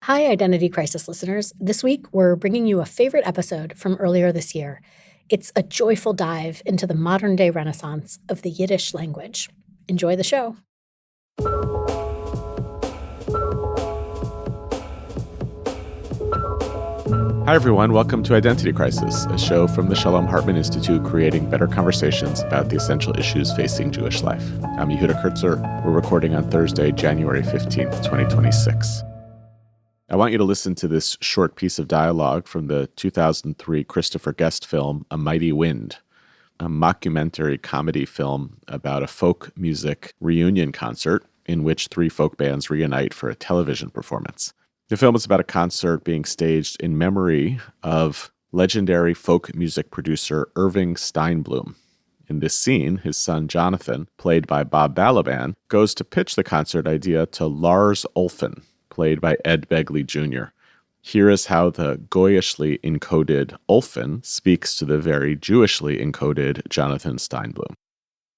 Hi, Identity Crisis listeners. This week, we're bringing you a favorite episode from earlier this year. It's a joyful dive into the modern-day renaissance of the Yiddish language. Enjoy the show. Hi, everyone. Welcome to Identity Crisis, a show from the Shalom Hartman Institute creating better conversations about the essential issues facing Jewish life. I'm Yehuda Kurtzer. We're recording on Thursday, January 15th, 2026. I want you to listen to this short piece of dialogue from the 2003 Christopher Guest film, A Mighty Wind, a mockumentary comedy film about a folk music reunion concert in which three folk bands reunite for a television performance. The film is about a concert being staged in memory of legendary folk music producer Irving Steinblum. In this scene, his son Jonathan, played by Bob Balaban, goes to pitch the concert idea to Lars Olfen, played by Ed Begley Jr. Here is how the Goyishly encoded Olfen speaks to the very Jewishly encoded Jonathan Steinblum.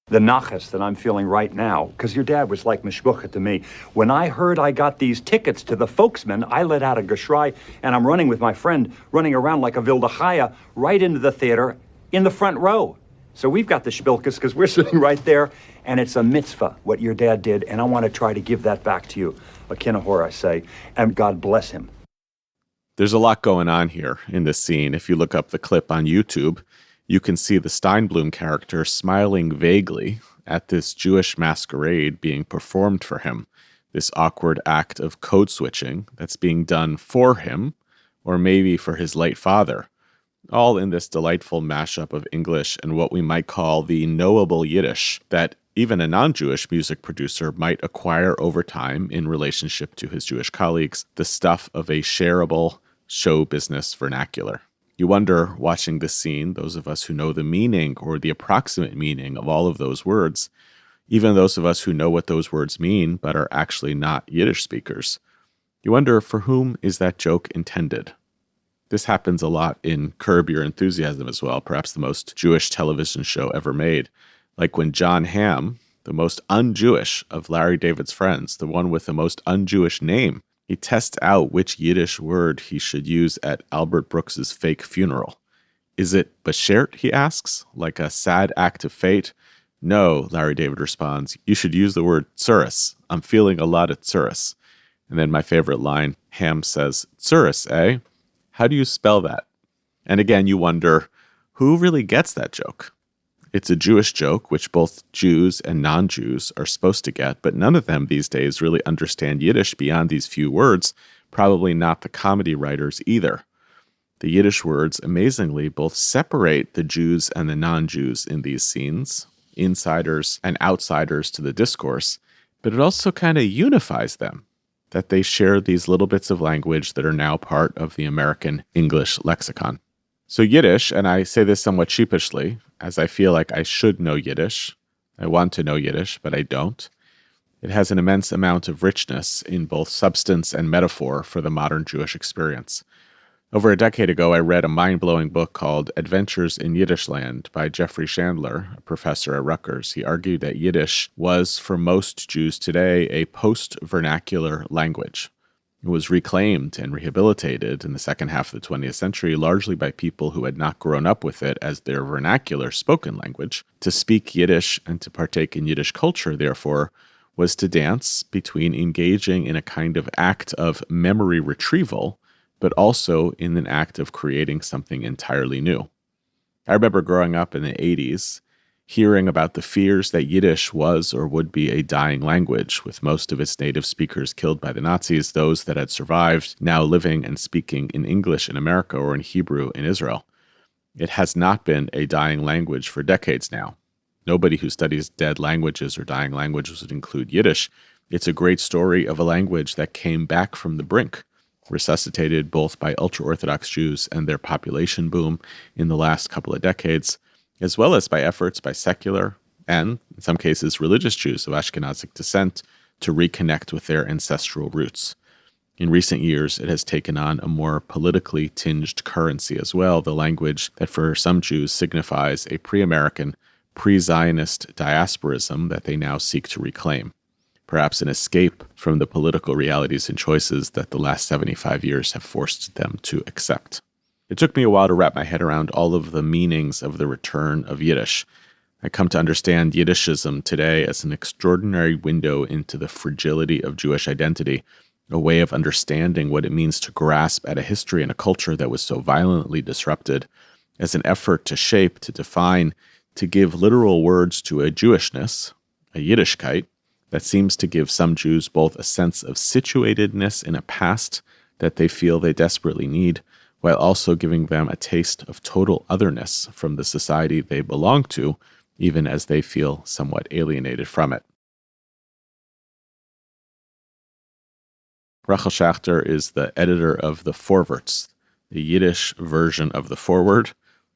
The nachas that I'm feeling right now, because your dad was like mishbucha to me. When I heard I got these tickets to the Folksmen, I let out a geschrei, and I'm running with my friend, running around like a wilde chaya, right into the theater, in the front row. So we've got the shpilkas, because we're sitting right there, and it's a mitzvah, what your dad did, and I want to try to give that back to you. A kinahor, I say, and God bless him. There's a lot going on here in this scene. If you look up the clip on YouTube, you can see the Steinblum character smiling vaguely at this Jewish masquerade being performed for him, this awkward act of code switching that's being done for him, or maybe for his late father, all in this delightful mashup of English and what we might call the knowable Yiddish that even a non-Jewish music producer might acquire over time in relationship to his Jewish colleagues, the stuff of a shareable show business vernacular. You wonder, watching this scene, those of us who know the meaning or the approximate meaning of all of those words, even those of us who know what those words mean but are actually not Yiddish speakers, you wonder, for whom is that joke intended? This happens a lot in Curb Your Enthusiasm as well, perhaps the most Jewish television show ever made. Like when John Hamm, the most un-Jewish of Larry David's friends, the one with the most un-Jewish name, he tests out which Yiddish word he should use at Albert Brooks's fake funeral. Is it beshert, he asks, like a sad act of fate? No, Larry David responds, you should use the word tsuris. I'm feeling a lot of tsuris. And then my favorite line, Ham says, tsuris, eh? How do you spell that? And again, you wonder, who really gets that joke? It's a Jewish joke, which both Jews and non-Jews are supposed to get, but none of them these days really understand Yiddish beyond these few words, probably not the comedy writers either. The Yiddish words, amazingly, both separate the Jews and the non-Jews in these scenes, insiders and outsiders to the discourse, but it also kind of unifies them, that they share these little bits of language that are now part of the American English lexicon. So Yiddish, and I say this somewhat sheepishly, as I feel like I should know Yiddish. I want to know Yiddish, but I don't. It has an immense amount of richness in both substance and metaphor for the modern Jewish experience. Over a decade ago, I read a mind-blowing book called Adventures in Yiddishland by Jeffrey Chandler, a professor at Rutgers. He argued that Yiddish was, for most Jews today, a post-vernacular language. It was reclaimed and rehabilitated in the second half of the 20th century, largely by people who had not grown up with it as their vernacular spoken language. To speak Yiddish and to partake in Yiddish culture, therefore, was to dance between engaging in a kind of act of memory retrieval, but also in an act of creating something entirely new. I remember growing up in the 80s, hearing about the fears that Yiddish was or would be a dying language, with most of its native speakers killed by the Nazis, those that had survived now living and speaking in English in America or in Hebrew in Israel. It has not been a dying language for decades now. Nobody who studies dead languages or dying languages would include Yiddish. It's a great story of a language that came back from the brink, resuscitated both by ultra-Orthodox Jews and their population boom in the last couple of decades, as well as by efforts by secular and, in some cases, religious Jews of Ashkenazic descent to reconnect with their ancestral roots. In recent years, it has taken on a more politically tinged currency as well, the language that for some Jews signifies a pre-American, pre-Zionist diasporism that they now seek to reclaim. perhaps an escape from the political realities and choices that the last 75 years have forced them to accept. It took me a while to wrap my head around all of the meanings of the return of Yiddish. I come to understand Yiddishism today as an extraordinary window into the fragility of Jewish identity, a way of understanding what it means to grasp at a history and a culture that was so violently disrupted, as an effort to shape, to define, to give literal words to a Jewishness, a Yiddishkeit, that seems to give some Jews both a sense of situatedness in a past that they feel they desperately need, while also giving them a taste of total otherness from the society they belong to, even as they feel somewhat alienated from it. Rukhl Schaechter is the editor of the Forverts, the Yiddish version of the Forward.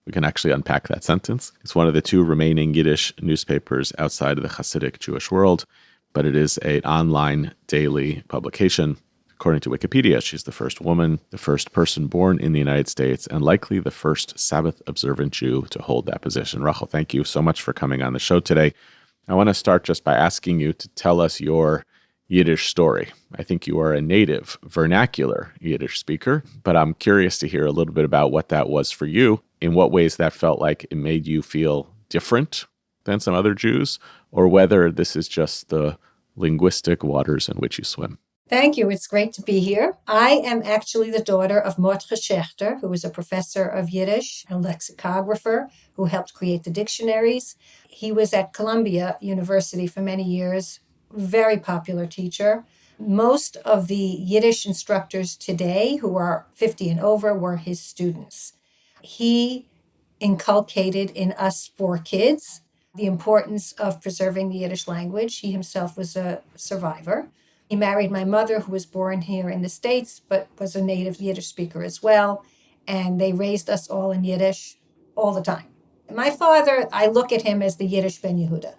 We can actually unpack that sentence. It's one of the two remaining Yiddish newspapers outside of the Hasidic Jewish world, but it is an online daily publication. According to Wikipedia, she's the first woman, the first person born in the United States, and likely the first Sabbath-observant Jew to hold that position. Rukhl, thank you so much for coming on the show today. I want to start just by asking you to tell us your Yiddish story. I think you are a native vernacular Yiddish speaker, but I'm curious to hear a little bit about what that was for you, in what ways that felt like it made you feel different than some other Jews, or whether this is just the linguistic waters in which you swim. Thank you. It's great to be here. I am actually the daughter of Rukhl Schaechter, who was a professor of Yiddish, a lexicographer who helped create the dictionaries. He was at Columbia University for many years, very popular teacher. Most of the Yiddish instructors today who are 50 and over were his students. He inculcated in us four kids the importance of preserving the Yiddish language. He himself was a survivor. He married my mother, who was born here in the States, but was a native Yiddish speaker as well. And they raised us all in Yiddish all the time. My father, I look at him as the Yiddish Ben Yehuda.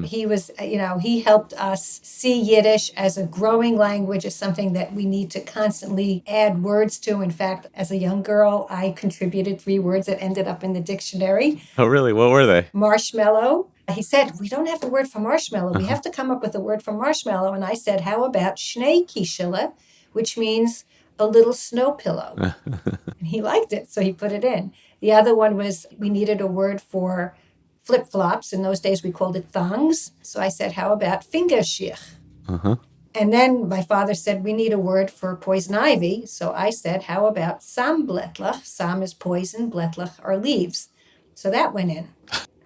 He was, he helped us see Yiddish as a growing language, as something that we need to constantly add words to. In fact, as a young girl, I contributed 3 words that ended up in the dictionary. Oh, really? What were they? Marshmallow. He said, we don't have a word for marshmallow. We have to come up with a word for marshmallow. And I said, how about Schnee Kishele, which means a little snow pillow. And he liked it, so he put it in. The other one was we needed a word for flip-flops. In those days, we called it thongs. So I said, how about fingershich? And then my father said, we need a word for poison ivy. So I said, how about samblettlach? Sam is poison, blettlach are leaves. So that went in.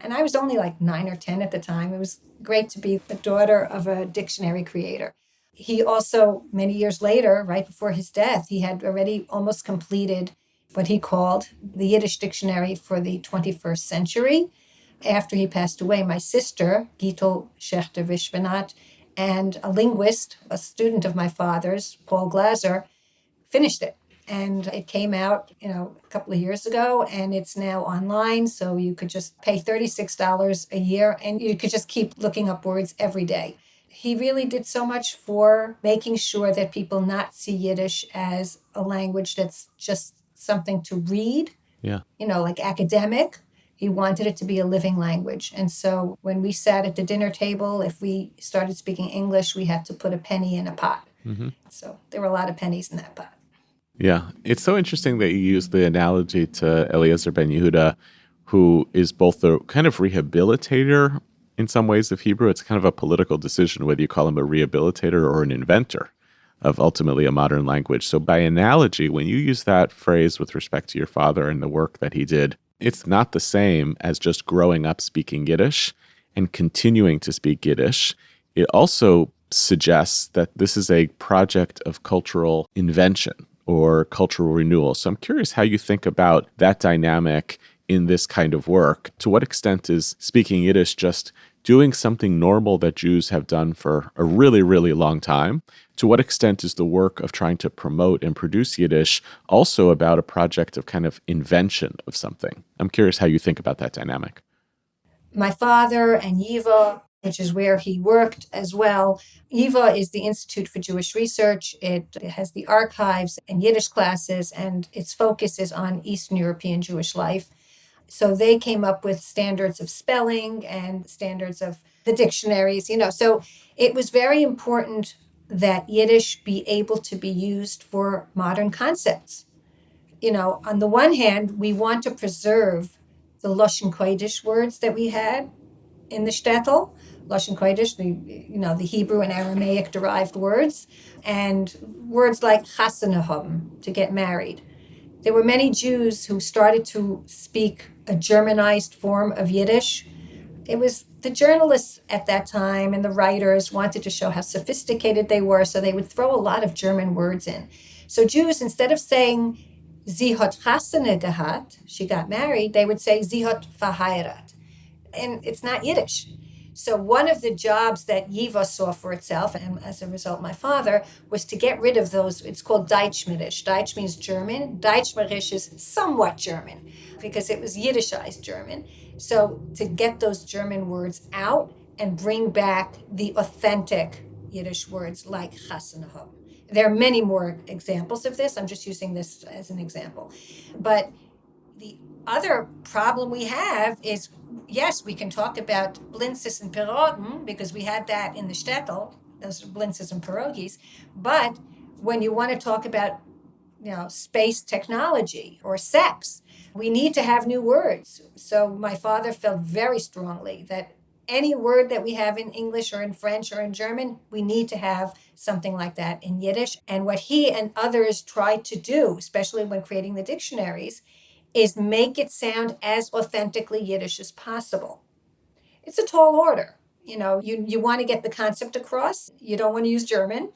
And I was only like 9 or 10 at the time. It was great to be the daughter of a dictionary creator. He also, many years later, right before his death, he had already almost completed what he called the Yiddish dictionary for the 21st century. After he passed away, my sister, Rukhl Schaechter Vishwanath, and a linguist, a student of my father's, Paul Glaser, finished it. And it came out, a couple of years ago, and it's now online. So you could just pay $36 a year, and you could just keep looking up words every day. He really did so much for making sure that people not see Yiddish as a language that's just something to read, like academic. He wanted it to be a living language. And so when we sat at the dinner table, if we started speaking English, we had to put a penny in a pot. So there were a lot of pennies in that pot. Yeah, it's so interesting that you use the analogy to Eliezer ben Yehuda, who is both the kind of rehabilitator in some ways of Hebrew. It's kind of a political decision whether you call him a rehabilitator or an inventor of ultimately a modern language. So by analogy, when you use that phrase with respect to your father and the work that he did, it's not the same as just growing up speaking Yiddish and continuing to speak Yiddish. It also suggests that this is a project of cultural invention or cultural renewal. So I'm curious how you think about that dynamic in this kind of work. To what extent is speaking Yiddish just doing something normal that Jews have done for a really, really long time? To what extent is the work of trying to promote and produce Yiddish also about a project of kind of invention of something? I'm curious how you think about that dynamic. My father and Yiva, which is where he worked as well. Yiva is the Institute for Jewish Research. It has the archives and Yiddish classes, and its focus is on Eastern European Jewish life. So they came up with standards of spelling and standards of the dictionaries, So it was very important that Yiddish be able to be used for modern concepts. On the one hand, we want to preserve the Lashon Kodesh words that we had in the shtetl, Lashon Kodesh, the Hebrew and Aramaic derived words, and words like chasanahom, to get married. There were many Jews who started to speak a Germanized form of Yiddish. It was the journalists at that time and the writers wanted to show how sophisticated they were, so they would throw a lot of German words in. So Jews, instead of saying Sie hat chasene gehat, she got married, they would say Sie hat verheiratet. And it's not Yiddish. So one of the jobs that Yiva saw for itself, and as a result my father, was to get rid of those. It's called Deutschmirisch. Deutsch means German. Deutschmirisch is somewhat German because it was Yiddishized German. So to get those German words out and bring back the authentic Yiddish words like chasanahom. There are many more examples of this. I'm just using this as an example. But the other problem we have is, yes, we can talk about blintzes and pirogen because we had that in the shtetl, those are blintzes and pierogis. But when you want to talk about, space technology or sex, we need to have new words. So my father felt very strongly that any word that we have in English or in French or in German, we need to have something like that in Yiddish. And what he and others tried to do, especially when creating the dictionaries, is make it sound as authentically Yiddish as possible. It's a tall order. You want to get the concept across. You don't want to use German.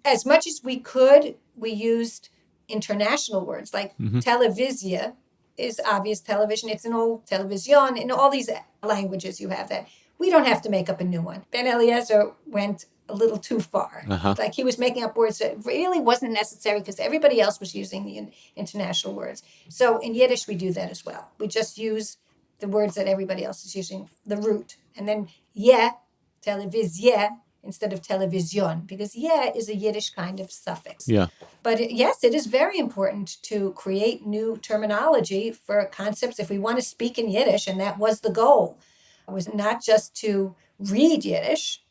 As much as we could, we used international words like televizia is obvious television. It's an old television. In all these languages you have that. We don't have to make up a new one. Ben Eliezer went a little too far. Like he was making up words that really wasn't necessary because everybody else was using the international words. So in Yiddish, we do that as well. We just use the words that everybody else is using, the root. And then televizia, instead of television, because is a Yiddish kind of suffix. Yeah. But yes, it is very important to create new terminology for concepts if we want to speak in Yiddish, and that was the goal. It was not just to read Yiddish,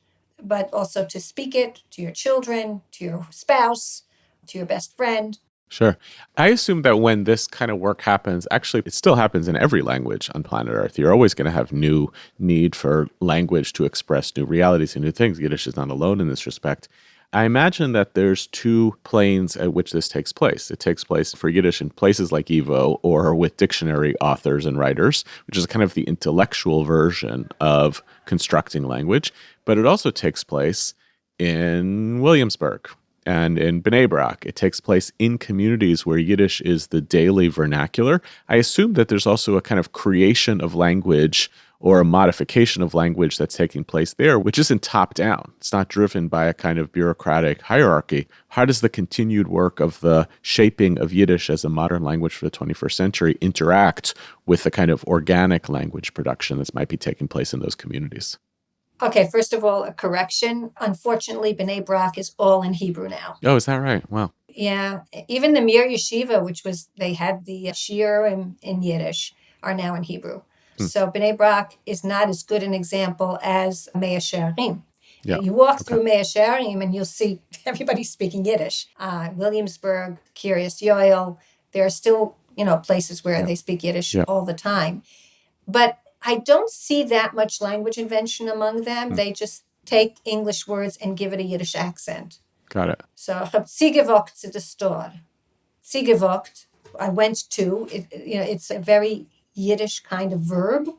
but also to speak it to your children, to your spouse, to your best friend. Sure. I assume that when this kind of work happens, actually, it still happens in every language on planet Earth. You're always going to have new need for language to express new realities and new things. Yiddish is not alone in this respect. I imagine that there's two planes at which this takes place. It takes place for Yiddish in places like Evo or with dictionary authors and writers, which is kind of the intellectual version of constructing language. But it also takes place in Williamsburg and in Bnei Brak. It takes place in communities where Yiddish is the daily vernacular. I assume that there's also a kind of creation of language or a modification of language that's taking place there, which isn't top down. It's not driven by a kind of bureaucratic hierarchy. How does the continued work of the shaping of Yiddish as a modern language for the 21st century interact with the kind of organic language production that might be taking place in those communities? Okay, first of all, a correction. Unfortunately, Bnei Brak is all in Hebrew now. Oh, is that right? Wow. Yeah. Even the Mir Yeshiva, they had the shir in Yiddish, are now in Hebrew. So Bnei Brak is not as good an example as Mea Shearim. Yeah. You walk through Mea Shearim and you'll see everybody speaking Yiddish. Williamsburg, Kiryas Yoel, there are still, places where they speak Yiddish all the time. But I don't see that much language invention among them. They just take English words and give it a Yiddish accent. Got it. So, ich habe sie gewogt to the store. Sie gewogt, I went to. It's a very Yiddish kind of verb.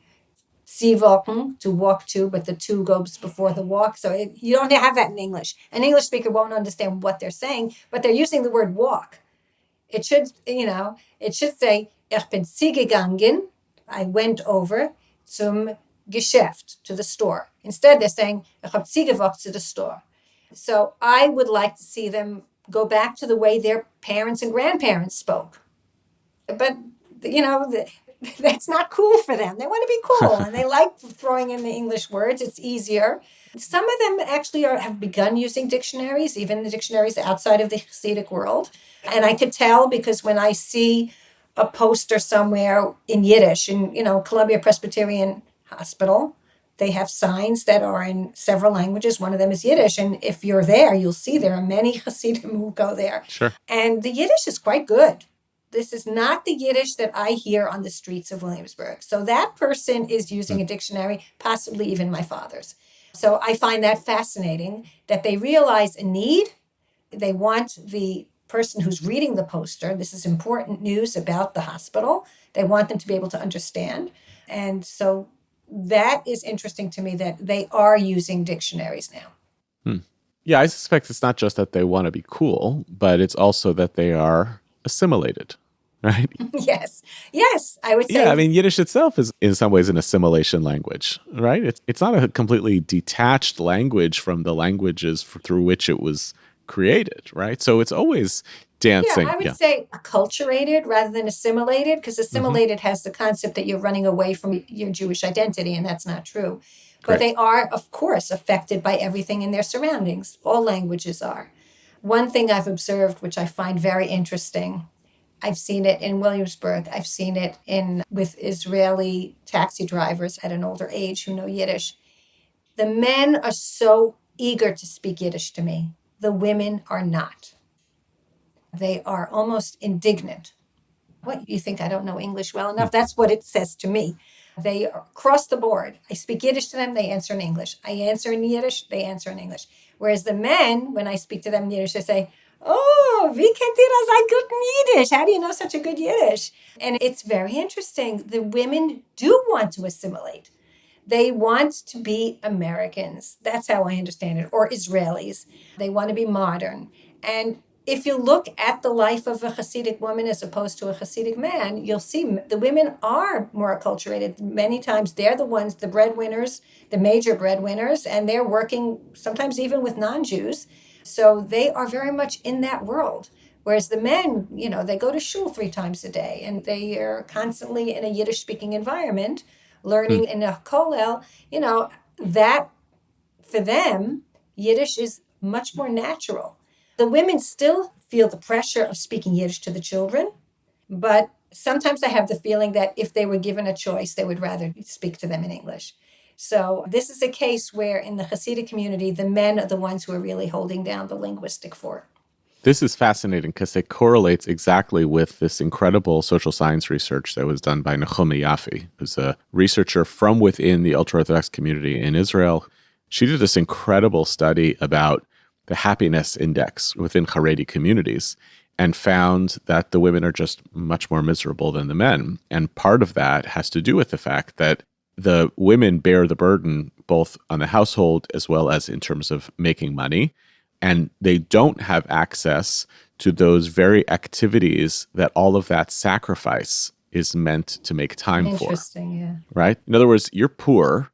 Sie woken, to walk to, but the to goes before the walk. So you don't have that in English. An English speaker won't understand what they're saying, but they're using the word walk. It should say, ich bin sie gegangen, I went over zum Geschäft, to the store. Instead, they're saying, ich habe sie gewogt to the store. So I would like to see them go back to the way their parents and grandparents spoke. But, that's not cool for them. They want to be cool, and they like throwing in the English words. It's easier. Some of them actually have begun using dictionaries, even the dictionaries outside of the Hasidic world. And I could tell because when I see a poster somewhere in Yiddish in, Columbia Presbyterian Hospital. They have signs that are in several languages. One of them is Yiddish. And if you're there, you'll see there are many Hasidim who go there. Sure. And the Yiddish is quite good. This is not the Yiddish that I hear on the streets of Williamsburg. So that person is using a dictionary, possibly even my father's. So I find that fascinating that they realize a need. They want the person who's reading the poster, this is important news about the hospital. They want them to be able to understand. And so that is interesting to me that they are using dictionaries now. Yeah, I suspect it's not just that they want to be cool, but it's also that they are assimilated, right? Yes, I would say. Yeah, I mean, Yiddish itself is in some ways an assimilation language, right? It's not a completely detached language from the languages through which it was created, right? So it's always dancing. Yeah, I would say acculturated rather than assimilated, because assimilated has the concept that you're running away from your Jewish identity, and that's not true. But they are, of course, affected by everything in their surroundings. All languages are. One thing I've observed, which I find very interesting, I've seen it in Williamsburg. I've seen it with Israeli taxi drivers at an older age who know Yiddish. The men are so eager to speak Yiddish to me. The women are not. They are almost indignant. What, you think I don't know English well enough? That's what it says to me. They are across the board. I speak Yiddish to them, they answer in English. I answer in Yiddish, they answer in English. Whereas the men, when I speak to them in Yiddish, they say, "Oh, wie kennt ihr das ein guten Yiddish? How do you know such a good Yiddish?" And it's very interesting. The women do want to assimilate. They want to be Americans. That's how I understand it. Or Israelis. They want to be modern. And if you look at the life of a Hasidic woman as opposed to a Hasidic man, you'll see the women are more acculturated. Many times they're the ones, the breadwinners, the major breadwinners, and they're working sometimes even with non-Jews. So they are very much in that world. Whereas the men, they go to shul 3 times a day, and they are constantly in a Yiddish-speaking environment, learning in a kollel. That for them, Yiddish is much more natural. The women still feel the pressure of speaking Yiddish to the children, but sometimes I have the feeling that if they were given a choice, they would rather speak to them in English. So this is a case where in the Hasidic community, the men are the ones who are really holding down the linguistic fort. This is fascinating because it correlates exactly with this incredible social science research that was done by Nechumi Yaffe, who's a researcher from within the ultra-Orthodox community in Israel. She did this incredible study about the happiness index within Haredi communities and found that the women are just much more miserable than the men. And part of that has to do with the fact that the women bear the burden both on the household as well as in terms of making money. And they don't have access to those very activities that all of that sacrifice is meant to make time for. Interesting, yeah. Right? In other words, you're poor,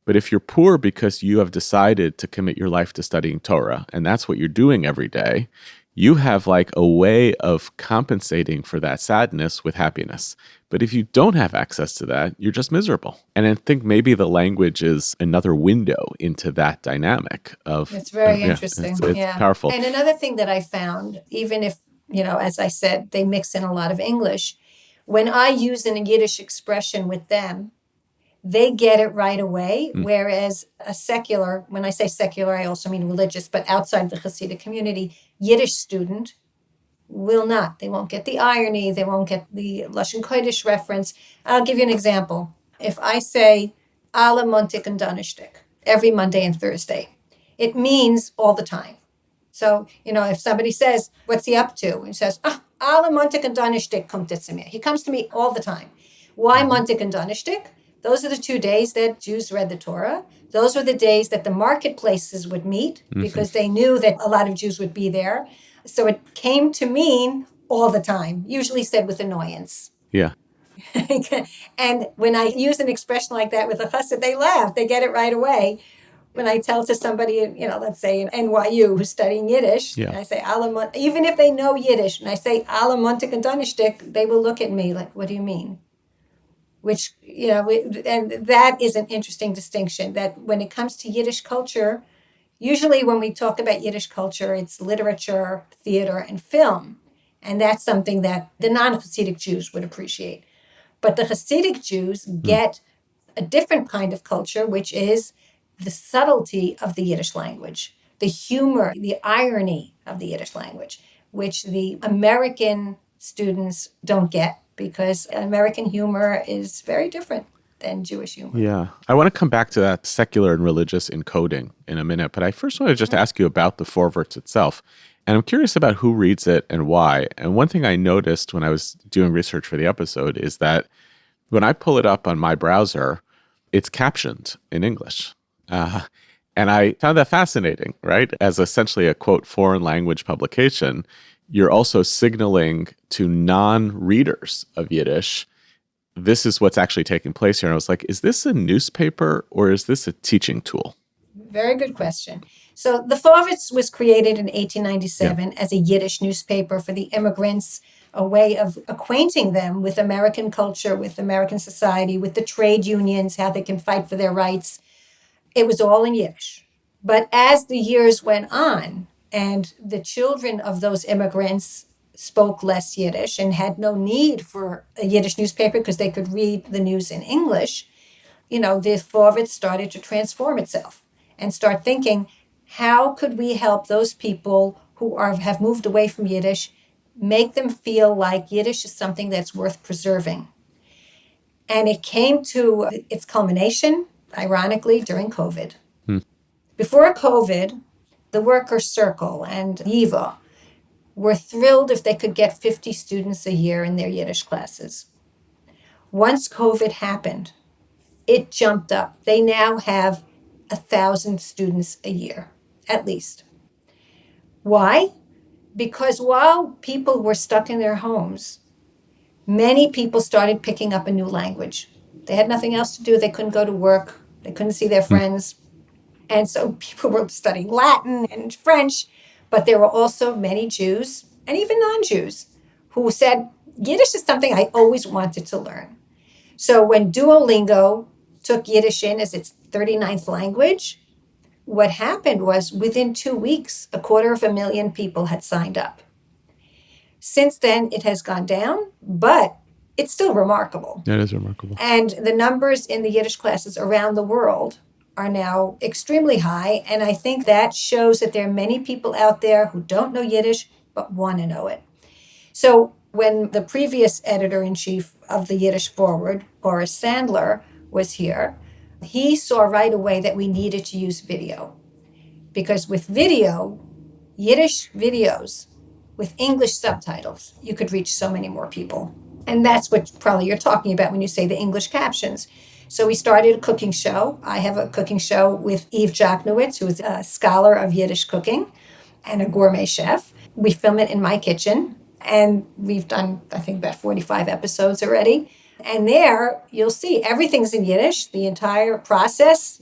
but if you're poor because you have decided to commit your life to studying Torah, and that's what you're doing every day, you have like a way of compensating for that sadness with happiness. But if you don't have access to that, you're just miserable. And I think maybe the language is another window into that dynamic of... It's very interesting. It's powerful. And another thing that I found, even if, as I said, they mix in a lot of English, when I use a Yiddish expression with them, they get it right away. Whereas a secular, when I say secular, I also mean religious, but outside the Hasidic community, Yiddish student will not. They won't get the irony. They won't get the Lashon Kodesh reference. I'll give you an example. If I say, alle Montag und Donnerstag, every Monday and Thursday, it means all the time. So, if somebody says, what's he up to? And he says, alle Montag und Donnerstag kommt zu mir. He comes to me all the time. Why Montag und Donnerstag? Those are the 2 days that Jews read the Torah. Those were the days that the marketplaces would meet because they knew that a lot of Jews would be there. So it came to mean all the time, usually said with annoyance. Yeah. And when I use an expression like that with a chassid, they laugh. They get it right away. When I tell to somebody, let's say in NYU who's studying Yiddish, and I say, even if they know Yiddish, and I say, alle Montag und Donnerstag, they will look at me like, what do you mean? Which, and that is an interesting distinction, that when it comes to Yiddish culture, usually when we talk about Yiddish culture, it's literature, theater, and film. And that's something that the non-Hasidic Jews would appreciate. But the Hasidic Jews get a different kind of culture, which is the subtlety of the Yiddish language, the humor, the irony of the Yiddish language, which the American students don't get because American humor is very different than Jewish humor. Yeah. I want to come back to that secular and religious encoding in a minute, but I first want to just ask you about the Forverts itself. And I'm curious about who reads it and why. And one thing I noticed when I was doing research for the episode is that when I pull it up on my browser, it's captioned in English. And I found that fascinating, right? As essentially a, quote, foreign language publication, you're also signaling to non-readers of Yiddish, this is what's actually taking place here. And I was like, is this a newspaper or is this a teaching tool? Very good question. So the Forverts was created in 1897 as a Yiddish newspaper for the immigrants, a way of acquainting them with American culture, with American society, with the trade unions, how they can fight for their rights. It was all in Yiddish. But as the years went on and the children of those immigrants spoke less Yiddish and had no need for a Yiddish newspaper because they could read the news in English, the Forverts started to transform itself and start thinking, how could we help those people who have moved away from Yiddish, make them feel like Yiddish is something that's worth preserving? And it came to its culmination, ironically, during COVID. Before COVID, the Worker Circle and YIVA were thrilled if they could get 50 students a year in their Yiddish classes. Once COVID happened, it jumped up. They now have 1,000 students a year, at least. Why? Because while people were stuck in their homes, many people started picking up a new language. They had nothing else to do. They couldn't go to work. They couldn't see their friends. And so people were studying Latin and French, but there were also many Jews and even non-Jews who said, Yiddish is something I always wanted to learn. So when Duolingo took Yiddish in as its 39th language, what happened was within 2 weeks, 250,000 people had signed up. Since then, it has gone down, but it's still remarkable. That is remarkable. And the numbers in the Yiddish classes around the world are now extremely high. And I think that shows that there are many people out there who don't know Yiddish, but want to know it. So when the previous editor-in-chief of the Yiddish Forward, Boris Sandler, was here, he saw right away that we needed to use video. Because with video, Yiddish videos, with English subtitles, you could reach so many more people. And that's what probably you're talking about when you say the English captions. So we started a cooking show. I have a cooking show with Eve Joknowitz, who is a scholar of Yiddish cooking and a gourmet chef. We film it in my kitchen, and we've done, I think, about 45 episodes already. And there, you'll see everything's in Yiddish, the entire process,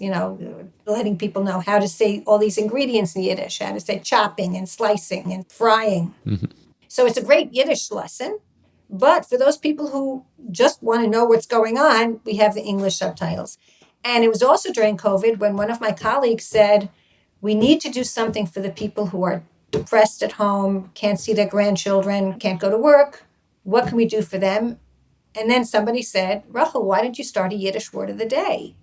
letting people know how to say all these ingredients in Yiddish, how to say chopping and slicing and frying. Mm-hmm. So it's a great Yiddish lesson. But for those people who just want to know what's going on, we have the English subtitles. And it was also during COVID when one of my colleagues said, we need to do something for the people who are depressed at home, can't see their grandchildren, can't go to work. What can we do for them? And then somebody said, Rukhl, why don't you start a Yiddish word of the day?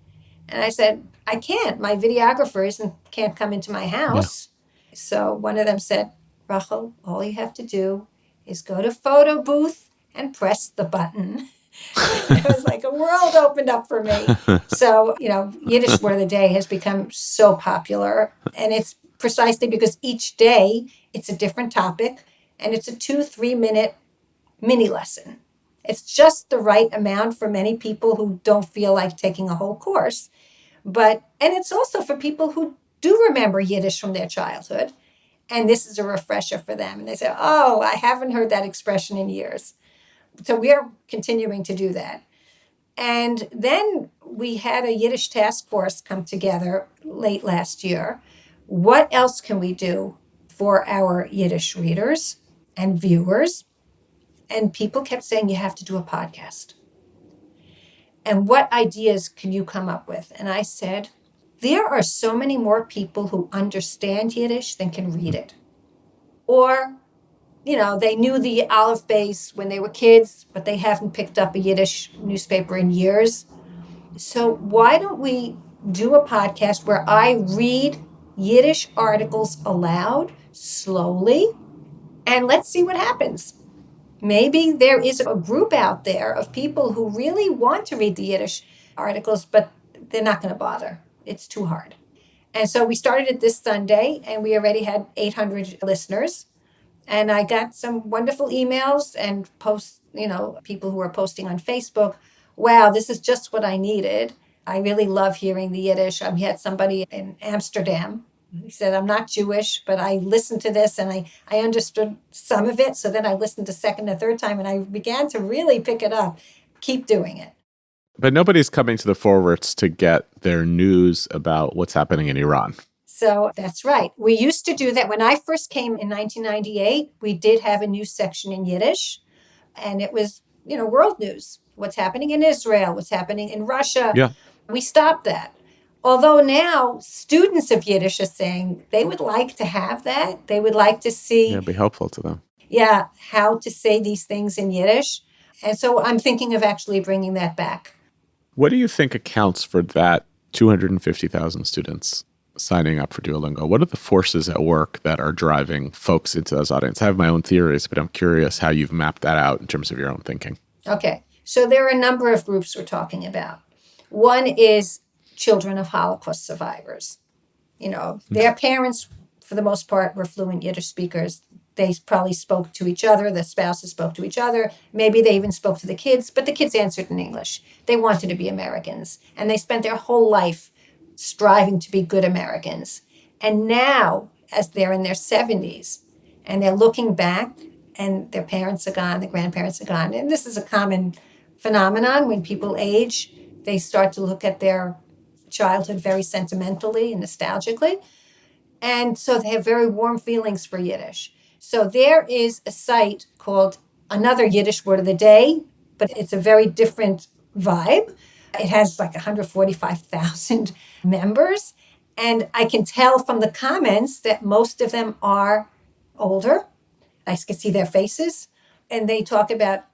And I said, I can't. My videographers can't come into my house. Yeah. So one of them said, Rukhl, all you have to do is go to photo booth and press the button. It was like a world opened up for me. So, Yiddish word of the day has become so popular. And it's precisely because each day it's a different topic and it's a 2-3 minute mini lesson. It's just the right amount for many people who don't feel like taking a whole course. And it's also for people who do remember Yiddish from their childhood. And this is a refresher for them. And they say, oh, I haven't heard that expression in years. So we are continuing to do that. And then we had a Yiddish task force come together late last year. What else can we do for our Yiddish readers and viewers? And people kept saying, you have to do a podcast. And what ideas can you come up with? And I said, there are so many more people who understand Yiddish than can read it. Or they knew the Aleph Beis when they were kids, but they haven't picked up a Yiddish newspaper in years. So why don't we do a podcast where I read Yiddish articles aloud slowly, and let's see what happens. Maybe there is a group out there of people who really want to read the Yiddish articles, but they're not going to bother. It's too hard. And so we started it this Sunday, and we already had 800 listeners. And I got some wonderful emails and posts, people who were posting on Facebook. Wow, this is just what I needed. I really love hearing the Yiddish. We had somebody in Amsterdam. He said, I'm not Jewish, but I listened to this and I understood some of it. So then I listened a second and third time and I began to really pick it up. Keep doing it. But nobody's coming to the Forverts to get their news about what's happening in Iran. So that's right. We used to do that. When I first came in 1998, we did have a news section in Yiddish. And it was, world news. What's happening in Israel, what's happening in Russia. Yeah. We stopped that. Although now students of Yiddish are saying they would like to have that. They would like to see. Yeah, it'd be helpful to them. Yeah, how to say these things in Yiddish. And so I'm thinking of actually bringing that back. What do you think accounts for that 250,000 students signing up for Duolingo? What are the forces at work that are driving folks into those audiences? I have my own theories, but I'm curious how you've mapped that out in terms of your own thinking. Okay, so there are a number of groups we're talking about. One is children of Holocaust survivors. Their parents, for the most part, were fluent Yiddish speakers. They probably spoke to each other. The spouses spoke to each other. Maybe they even spoke to the kids, but the kids answered in English. They wanted to be Americans, and they spent their whole life striving to be good Americans. And now, as they're in their 70s, and they're looking back, and their parents are gone, the grandparents are gone, and this is a common phenomenon when people age, they start to look at their childhood very sentimentally and nostalgically. And so they have very warm feelings for Yiddish. So there is a site called Another Yiddish Word of the Day, but it's a very different vibe. It has like 145,000 members. And I can tell from the comments that most of them are older. I can see their faces. And they talk about,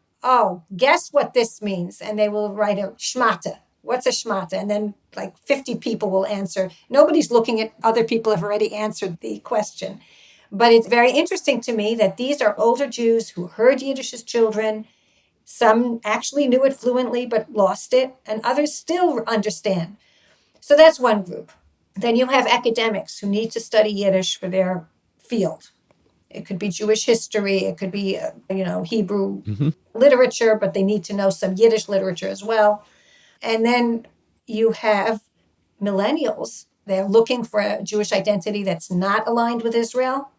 guess what this means? And they will write a shmata. What's a shmata? And then like 50 people will answer. Nobody's looking at other people have already answered the question. But it's very interesting to me that these are older Jews who heard Yiddish as children. Some actually knew it fluently but lost it, and others still understand. So that's one group. Then you have academics who need to study Yiddish for their field. It could be Jewish history. It could be, Hebrew literature, but they need to know some Yiddish literature as well. And then you have millennials. They're looking for a Jewish identity that's not aligned with Israel.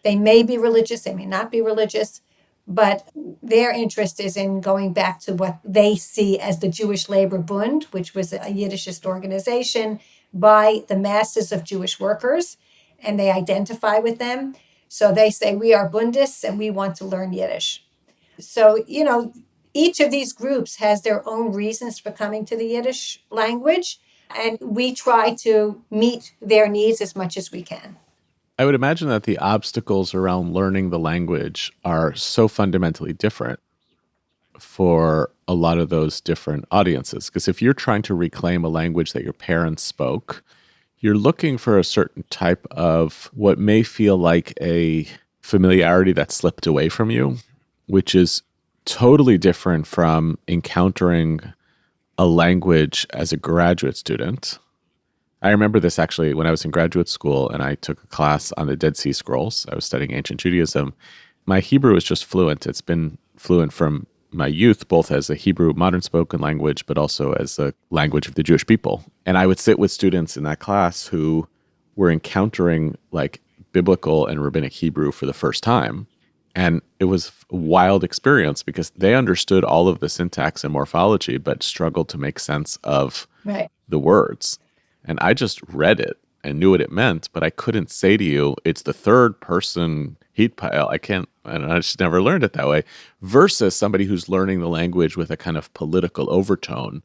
They may be religious, they may not be religious, but their interest is in going back to what they see as the Jewish Labor Bund, which was a Yiddishist organization by the masses of Jewish workers, and they identify with them. So they say, we are Bundists and we want to learn Yiddish. So, each of these groups has their own reasons for coming to the Yiddish language, and we try to meet their needs as much as we can. I would imagine that the obstacles around learning the language are so fundamentally different for a lot of those different audiences. Because if you're trying to reclaim a language that your parents spoke, you're looking for a certain type of what may feel like a familiarity that slipped away from you, which is totally different from encountering a language as a graduate student. I remember this actually when I was in graduate school and I took a class on the Dead Sea Scrolls. I was studying ancient Judaism. My Hebrew is just fluent. It's been fluent from my youth, both as a Hebrew modern spoken language, but also as a language of the Jewish people. And I would sit with students in that class who were encountering like biblical and rabbinic Hebrew for the first time. And it was a wild experience because they understood all of the syntax and morphology, but struggled to make sense of the words. And I just read it and knew what it meant, but I couldn't say to you, it's the third person heat pile. I just never learned it that way. Versus somebody who's learning the language with a kind of political overtone,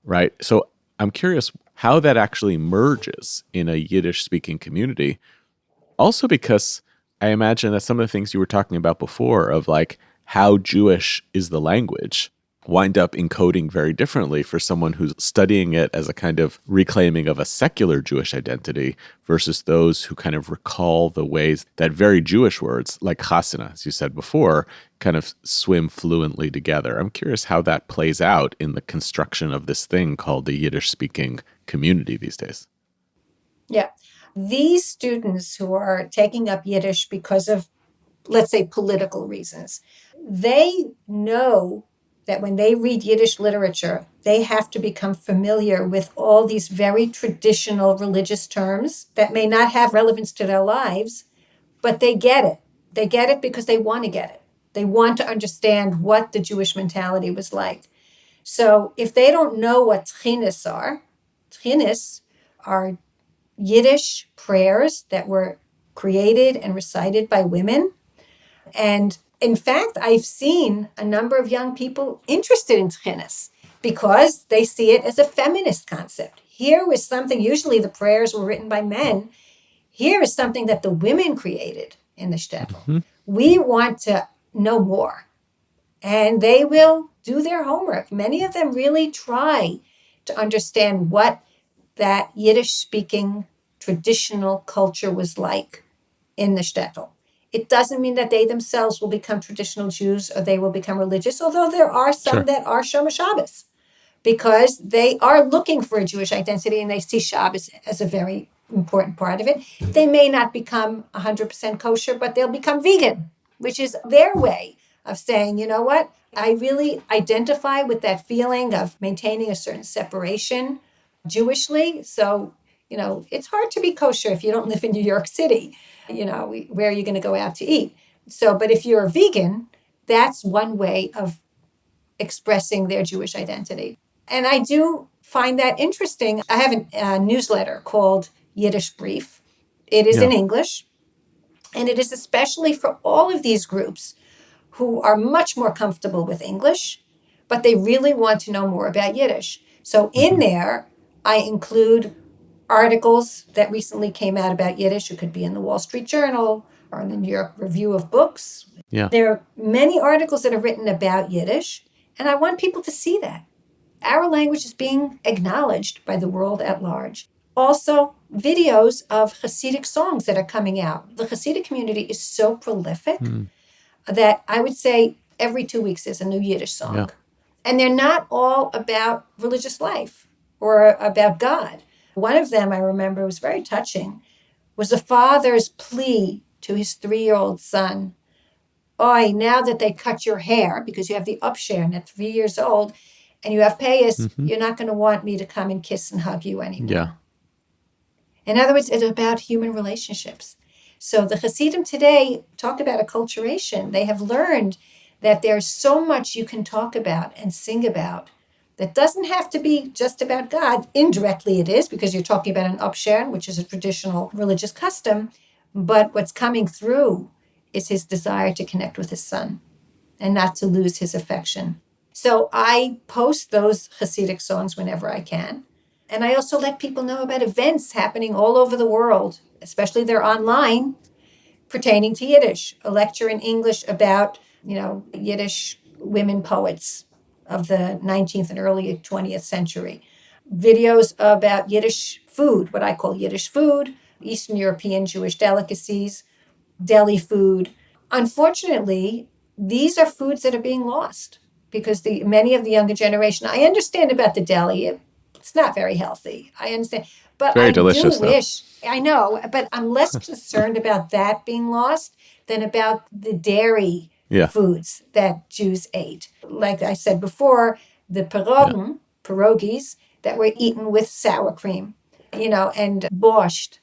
right? So I'm curious how that actually merges in a Yiddish speaking community. Also because I imagine that some of the things you were talking about before of like how Jewish is the language wind up encoding very differently for someone who's studying it as a kind of reclaiming of a secular Jewish identity versus those who kind of recall the ways that very Jewish words, like chasana, as you said before, kind of swim fluently together. I'm curious how that plays out in the construction of this thing called the Yiddish-speaking community these days. Yeah. These students who are taking up Yiddish because of, let's say, political reasons, they know that when they read Yiddish literature, they have to become familiar with all these very traditional religious terms that may not have relevance to their lives, but they get it. They get it because they want to get it. They want to understand what the Jewish mentality was like. So if they don't know what tchinis are Yiddish prayers that were created and recited by women. And in fact, I've seen a number of young people interested in tchinis because they see it as a feminist concept. Here was something, usually the prayers were written by men. Here is something that the women created in the shtetl. Mm-hmm. We want to know more. And they will do their homework. Many of them really try to understand what that Yiddish-speaking traditional culture was like in the shtetl. It doesn't mean that they themselves will become traditional Jews or they will become religious, although there are some that are Shomer Shabbos, because they are looking for a Jewish identity and they see Shabbos as a very important part of it. They may not become 100% kosher, but they'll become vegan, which is their way of saying, you know what, I really identify with that feeling of maintaining a certain separation Jewishly. So, it's hard to be kosher if you don't live in New York City. Where are you going to go out to eat? So, but if you're a vegan, that's one way of expressing their Jewish identity. And I do find that interesting. I have a newsletter called Yiddish Brief. It is in English, and it is especially for all of these groups who are much more comfortable with English, but they really want to know more about Yiddish. So in there, I include articles that recently came out about Yiddish. It could be in the Wall Street Journal or in the New York Review of Books. Yeah. There are many articles that are written about Yiddish, and I want people to see that. Our language is being acknowledged by the world at large. Also, videos of Hasidic songs that are coming out. The Hasidic community is so prolific that I would say every 2 weeks there's a new Yiddish song. Yeah. And they're not all about religious life or about God. One of them, I remember, was very touching, was a father's plea to his 3-year-old son. Oi, now that they cut your hair, because you have the upshare and at 3 years old, and you have payas, you're not going to want me to come and kiss and hug you anymore. Yeah. In other words, it's about human relationships. So the Hasidim today talk about acculturation. They have learned that there's so much you can talk about and sing about that doesn't have to be just about God. Indirectly it is, because you're talking about an upsharen, which is a traditional religious custom. But what's coming through is his desire to connect with his son and not to lose his affection. So I post those Hasidic songs whenever I can. And I also let people know about events happening all over the world, especially they're online, pertaining to Yiddish. A lecture in English about, Yiddish women poets of the 19th and early 20th century. Videos about Yiddish food, what I call Yiddish food, Eastern European Jewish delicacies, deli food. Unfortunately, these are foods that are being lost because many of the younger generation, I understand about the deli, it's not very healthy. I understand. But very I delicious, do wish, I know, but I'm less concerned about that being lost than about the dairy foods that Jews ate. Like I said before, the pierogis that were eaten with sour cream, and borscht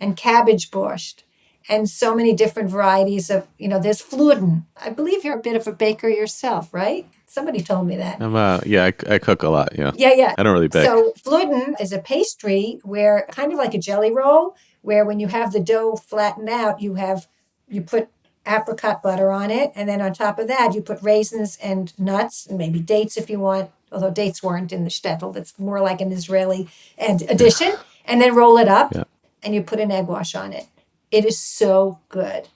and cabbage borscht and so many different varieties of, there's fluden. I believe you're a bit of a baker yourself, right? Somebody told me that. I cook a lot, yeah. Yeah. I don't really bake. So fluden is a pastry where, kind of like a jelly roll, where when you have the dough flattened out, you put apricot butter on it, and then on top of that, you put raisins and nuts, and maybe dates if you want, although dates weren't in the shtetl. That's more like an Israeli addition. And then roll it up, and you put an egg wash on it. It is so good.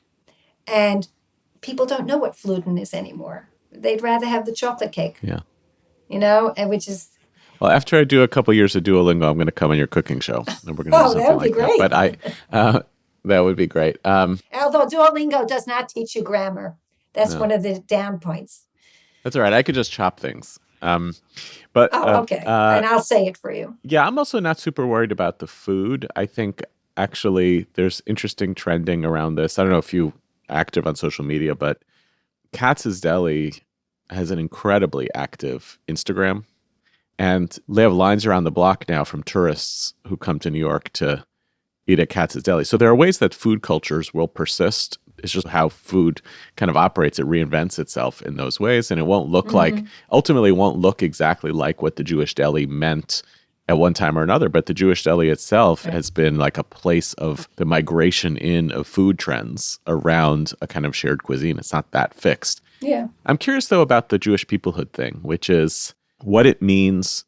And people don't know what fluten is anymore. They'd rather have the chocolate cake. Yeah. And which is... Well, after I do a couple years of Duolingo, I'm going to come on your cooking show, and we're going to do Oh, something that would be like that. great. But that would be great. Although Duolingo does not teach you grammar. That's No. one of the down points. That's all right. I could just chop things. But okay. And I'll say it for you. Yeah, I'm also not super worried about the food. I think actually there's interesting trending around this. I don't know if you're active on social media, but Katz's Deli has an incredibly active Instagram. And they have lines around the block now from tourists who come to New York to eat at Katz's Deli. So there are ways that food cultures will persist. It's just how food kind of operates. It reinvents itself in those ways. And it won't look ultimately won't look exactly like what the Jewish deli meant at one time or another. But the Jewish deli itself has been like a place of the migration in of food trends around a kind of shared cuisine. It's not that fixed. Yeah. I'm curious, though, about the Jewish peoplehood thing, which is what it means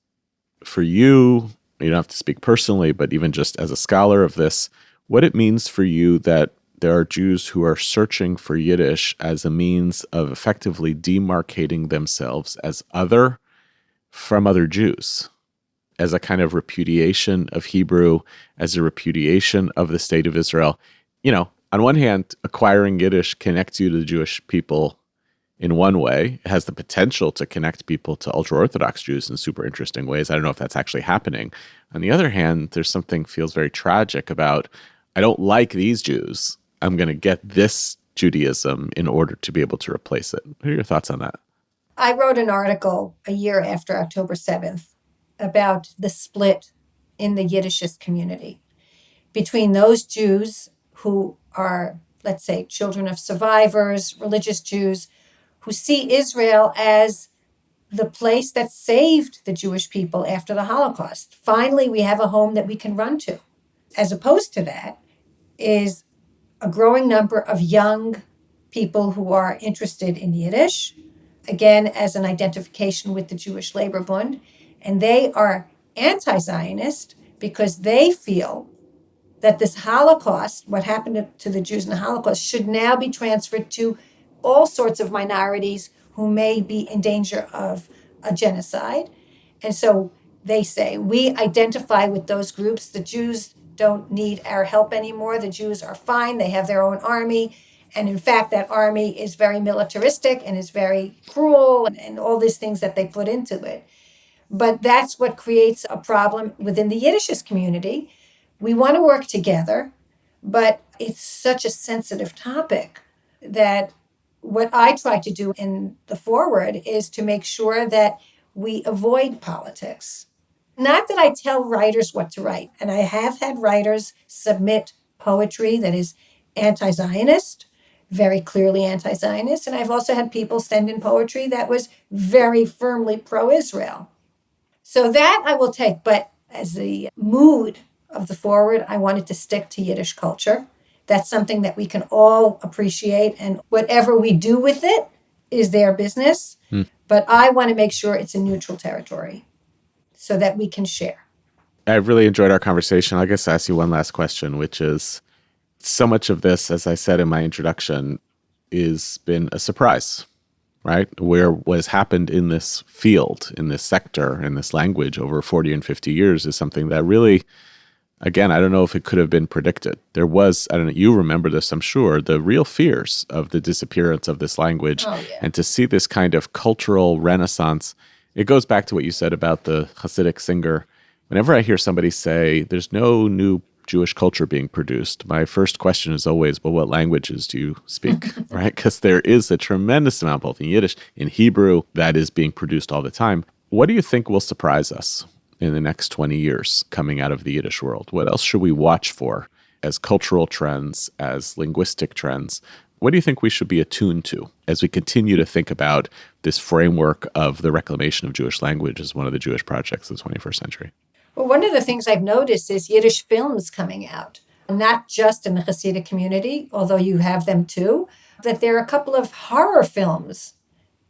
for you. You don't have to speak personally, but even just as a scholar of this, what it means for you that there are Jews who are searching for Yiddish as a means of effectively demarcating themselves as other from other Jews, as a kind of repudiation of Hebrew, as a repudiation of the state of Israel. You know, on one hand, acquiring Yiddish connects you to the Jewish people in one way. It has the potential to connect people to ultra-Orthodox Jews in super interesting ways. I don't know if that's actually happening. On the other hand, there's something feels very tragic about, I don't like these Jews. I'm going to get this Judaism in order to be able to replace it. What are your thoughts on that? I wrote an article a year after October 7th about the split in the Yiddishist community between those Jews who are, let's say, children of survivors, religious Jews, who see Israel as the place that saved the Jewish people after the Holocaust. Finally, we have a home that we can run to. As opposed to that is a growing number of young people who are interested in Yiddish, again, as an identification with the Jewish Labor Bund. And they are anti-Zionist because they feel that this Holocaust, what happened to the Jews in the Holocaust, should now be transferred to all sorts of minorities who may be in danger of a genocide. And so they say, we identify with those groups. The Jews don't need our help anymore. The Jews are fine. They have their own army. And in fact, that army is very militaristic and is very cruel and all these things that they put into it. But that's what creates a problem within the Yiddishist community. We want to work together, but it's such a sensitive topic that what I try to do in the foreword is to make sure that we avoid politics. Not that I tell writers what to write, and I have had writers submit poetry that is anti-Zionist, very clearly anti-Zionist, and I've also had people send in poetry that was very firmly pro-Israel. So that I will take, but as the mood of the foreword, I wanted to stick to Yiddish culture. That's something that we can all appreciate, and whatever we do with it is their business. But I want to make sure it's a neutral territory so that we can share. I really enjoyed our conversation. I guess I'll ask you one last question, which is, so much of this, as I said in my introduction, is been a surprise, right? Where what has happened in this field, in this sector, in this language over 40 and 50 years is something that really, again, I don't know if it could have been predicted. There was, I don't know, you remember this, I'm sure, the real fears of the disappearance of this language. Oh, yeah. And to see this kind of cultural renaissance, it goes back to what you said about the Hasidic singer. Whenever I hear somebody say, there's no new Jewish culture being produced, my first question is always, well, what languages do you speak, right? Because there is a tremendous amount, both in Yiddish, in Hebrew, that is being produced all the time. What do you think will surprise us in the next 20 years coming out of the Yiddish world? What else should we watch for as cultural trends, as linguistic trends? What do you think we should be attuned to as we continue to think about this framework of the reclamation of Jewish language as one of the Jewish projects of the 21st century? Well, one of the things I've noticed is Yiddish films coming out, not just in the Hasidic community, although you have them too, that there are a couple of horror films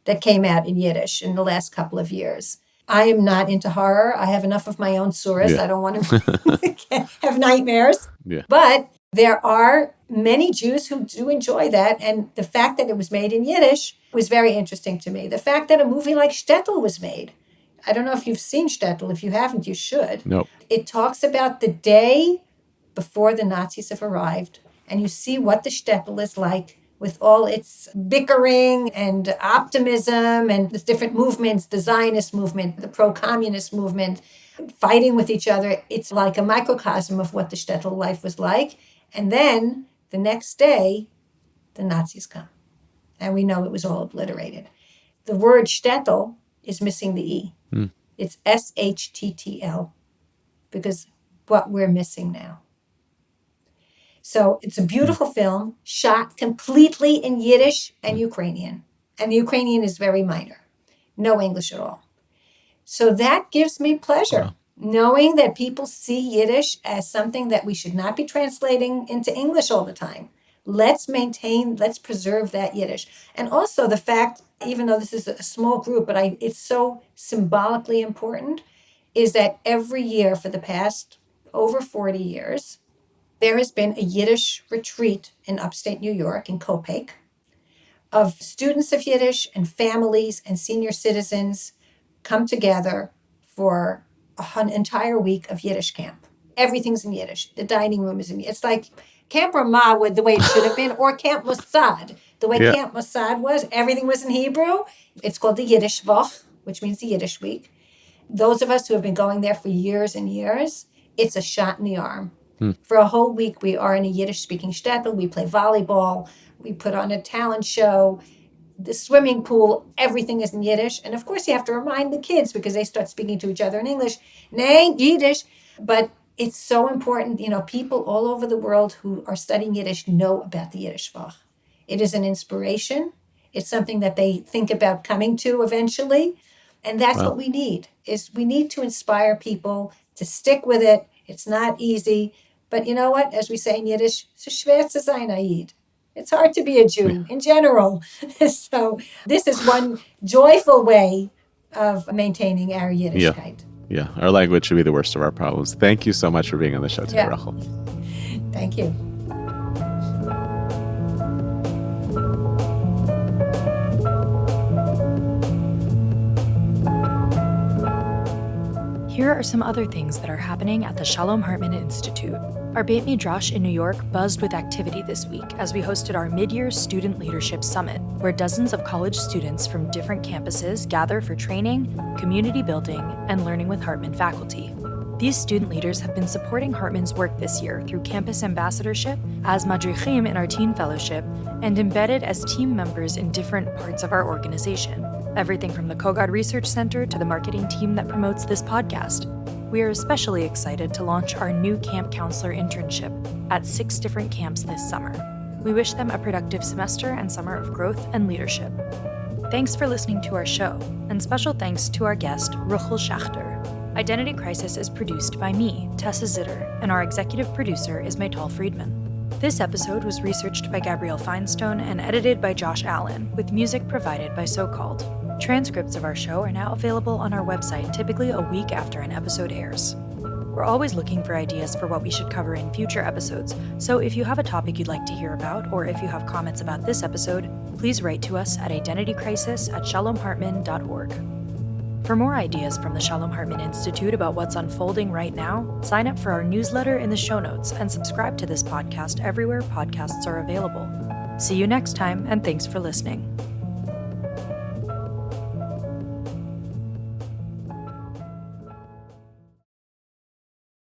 that came out in Yiddish in the last couple of years. I am not into horror. I have enough of my own source. Yeah. I don't want to have nightmares. Yeah. But There are many Jews who do enjoy that, and the fact that it was made in Yiddish was very interesting to me. The fact that a movie like Shtetl was made. I don't know if you've seen Shtetl. If you haven't, you should. Nope. It talks about the day before the Nazis have arrived, and you see what the Shtetl is like with all its bickering and optimism and the different movements, the Zionist movement, the pro-communist movement, fighting with each other. It's like a microcosm of what the Shtetl life was like. And then the next day, the Nazis come. And we know it was all obliterated. The word shtetl is missing the E. It's S-H-T-T-L, because what we're missing now. So it's a beautiful film, shot completely in Yiddish and Ukrainian. And the Ukrainian is very minor, no English at all. So that gives me pleasure. Wow. Knowing that people see Yiddish as something that we should not be translating into English all the time. Let's preserve that Yiddish. And also the fact, even though this is a small group, but it's so symbolically important, is that every year for the past over 40 years, there has been a Yiddish retreat in upstate New York, in Kopek, of students of Yiddish and families and senior citizens come together for an entire week of Yiddish camp. Everything's in Yiddish. The dining room is in Yiddish. It's like Camp Ramah, the way it should have been, or Camp Mossad. The way Camp Mossad was, everything was in Hebrew. It's called the Yiddish Woch, which means the Yiddish week. Those of us who have been going there for years and years, it's a shot in the arm. For a whole week, we are in a Yiddish-speaking shtetl. We play volleyball. We put on a talent show. The swimming pool, everything is in Yiddish. And of course, you have to remind the kids because they start speaking to each other in English. Nay, Yiddish. But it's so important. People all over the world who are studying Yiddish know about the Yiddish Woch. It is an inspiration. It's something that they think about coming to eventually. And that's what we need, is we need to inspire people to stick with it. It's not easy. But you know what? As we say in Yiddish, es ist schwer zu sein ein Yid. It's hard to be a Jew in general. So this is one joyful way of maintaining our Yiddishkeit. Yeah, our language should be the worst of our problems. Thank you so much for being on the show today, Rukhl. Thank you. Here are some other things that are happening at the Shalom Hartman Institute. Our Beit Midrash in New York buzzed with activity this week as we hosted our mid-year Student Leadership Summit, where dozens of college students from different campuses gather for training, community building, and learning with Hartman faculty. These student leaders have been supporting Hartman's work this year through campus ambassadorship, as madrichim in our teen fellowship, and embedded as team members in different parts of our organization. Everything from the Kogod Research Center to the marketing team that promotes this podcast. We are especially excited to launch our new camp counselor internship at 6 different camps this summer. We wish them a productive semester and summer of growth and leadership. Thanks for listening to our show, and special thanks to our guest, Rukhl Schaechter. Identity Crisis is produced by me, Tessa Zitter, and our executive producer is Maytal Friedman. This episode was researched by Gabrielle Feinstone and edited by Josh Allen, with music provided by SoCalled. Transcripts of our show are now available on our website typically a week after an episode airs. We're always looking for ideas for what we should cover in future episodes, so if you have a topic you'd like to hear about, or if you have comments about this episode, please write to us at identitycrisis@shalomhartman.org. For more ideas from the Shalom Hartman Institute about what's unfolding right now, sign up for our newsletter in the show notes and subscribe to this podcast everywhere podcasts are available. See you next time, and thanks for listening.